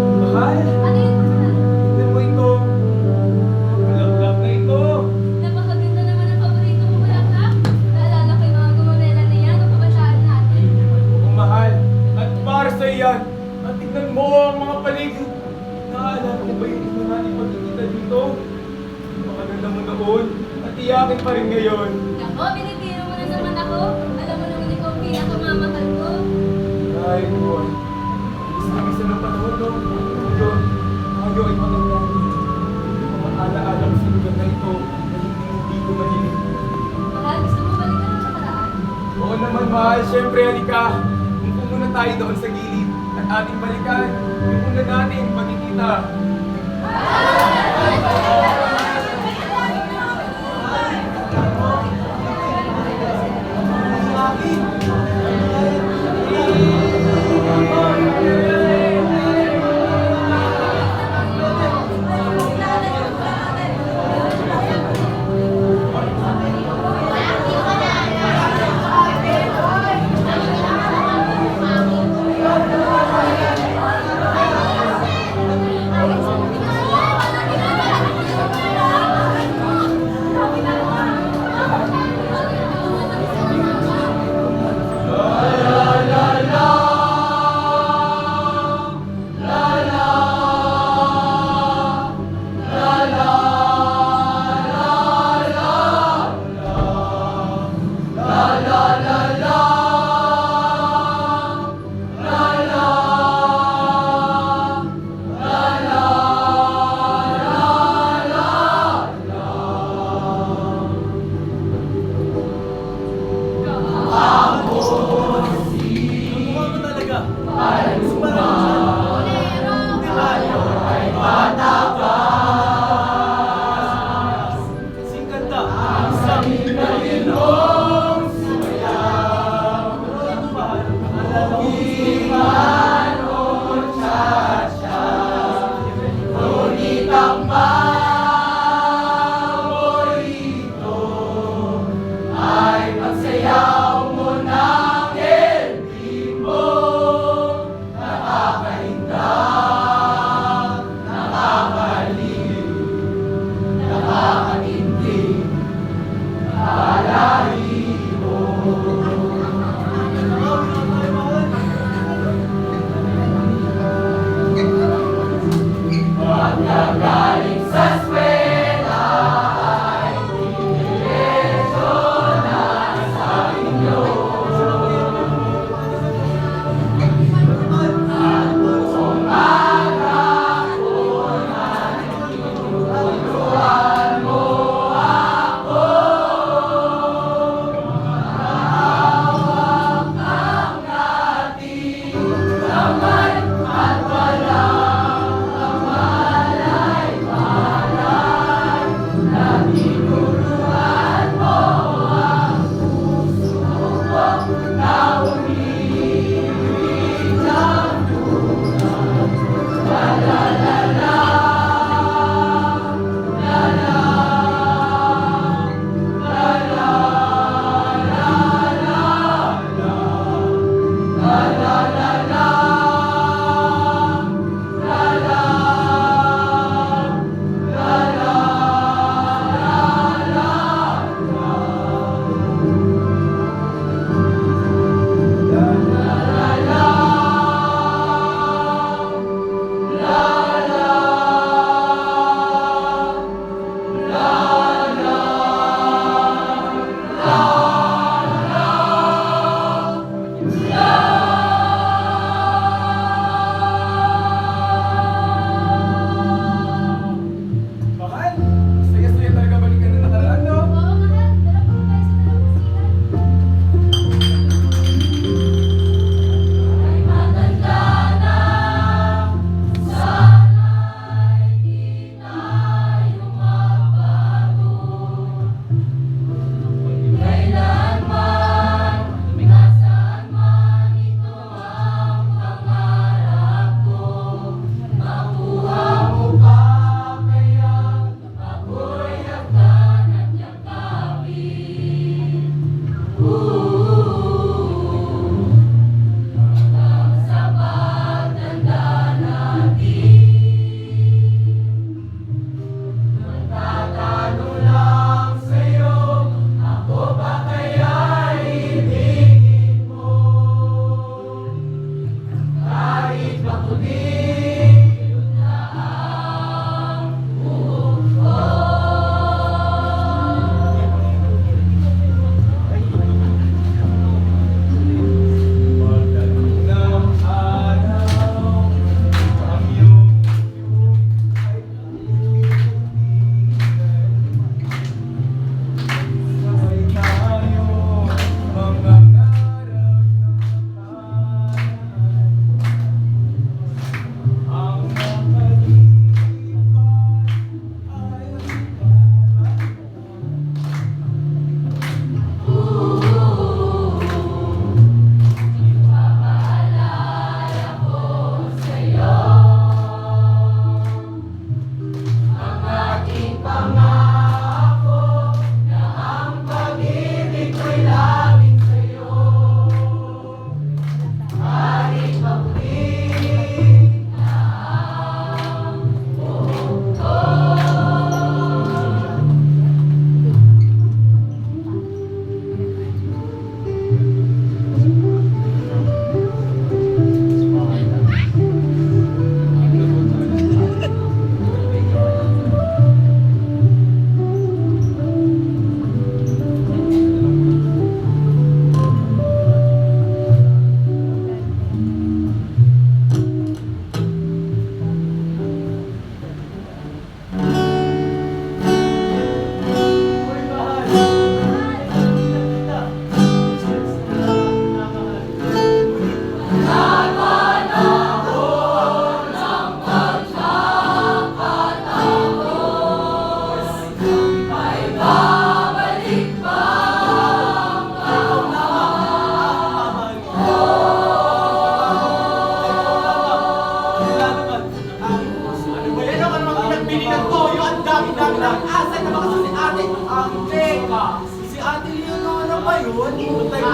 Mahal, Ano yun, mahal? tignan mo ito. Bulaklak na ito. Napakaganda naman ang paborito mo, bulaklak. Naalala ko yung mga gumamela na yan nung kabataan natin. Oo, mahal. At para sa iyan, at tignan mo ang mga paligid. Naalala mo ba yung iba natin pagkikita dito? Napakaganda mo noon at iyakin pa rin ngayon. Nako, binibiro mo na naman ako. Alam mo naman ikaw ang pinakamamahal ko. Ay, boy. Isa ng panahon, no? Yun, tayo ay maganda. Yung mga alaala ko sa lugar na ito na hindi ko mahilig. Mahal, gusto mo balikan ang nakaraan? Oo naman, mahal. Siyempre, halika. Kung muna tayo doon sa gilid at ating balikan yung una natin pagkikita.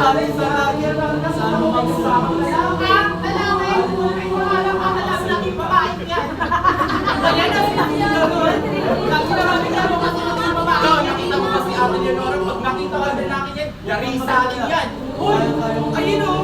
natin sa akin. Saan mo kang kasama na lang? Alawin! Ay, wala ka alam na yung babae yan. Kaya na sila doon. Lagi na kami na mga yung babae. Ikaw, nakita mo ba si Ate Leonora? Pag nakita ka ng lalaki yan, yari sa atin yan. Uy! Ayun o!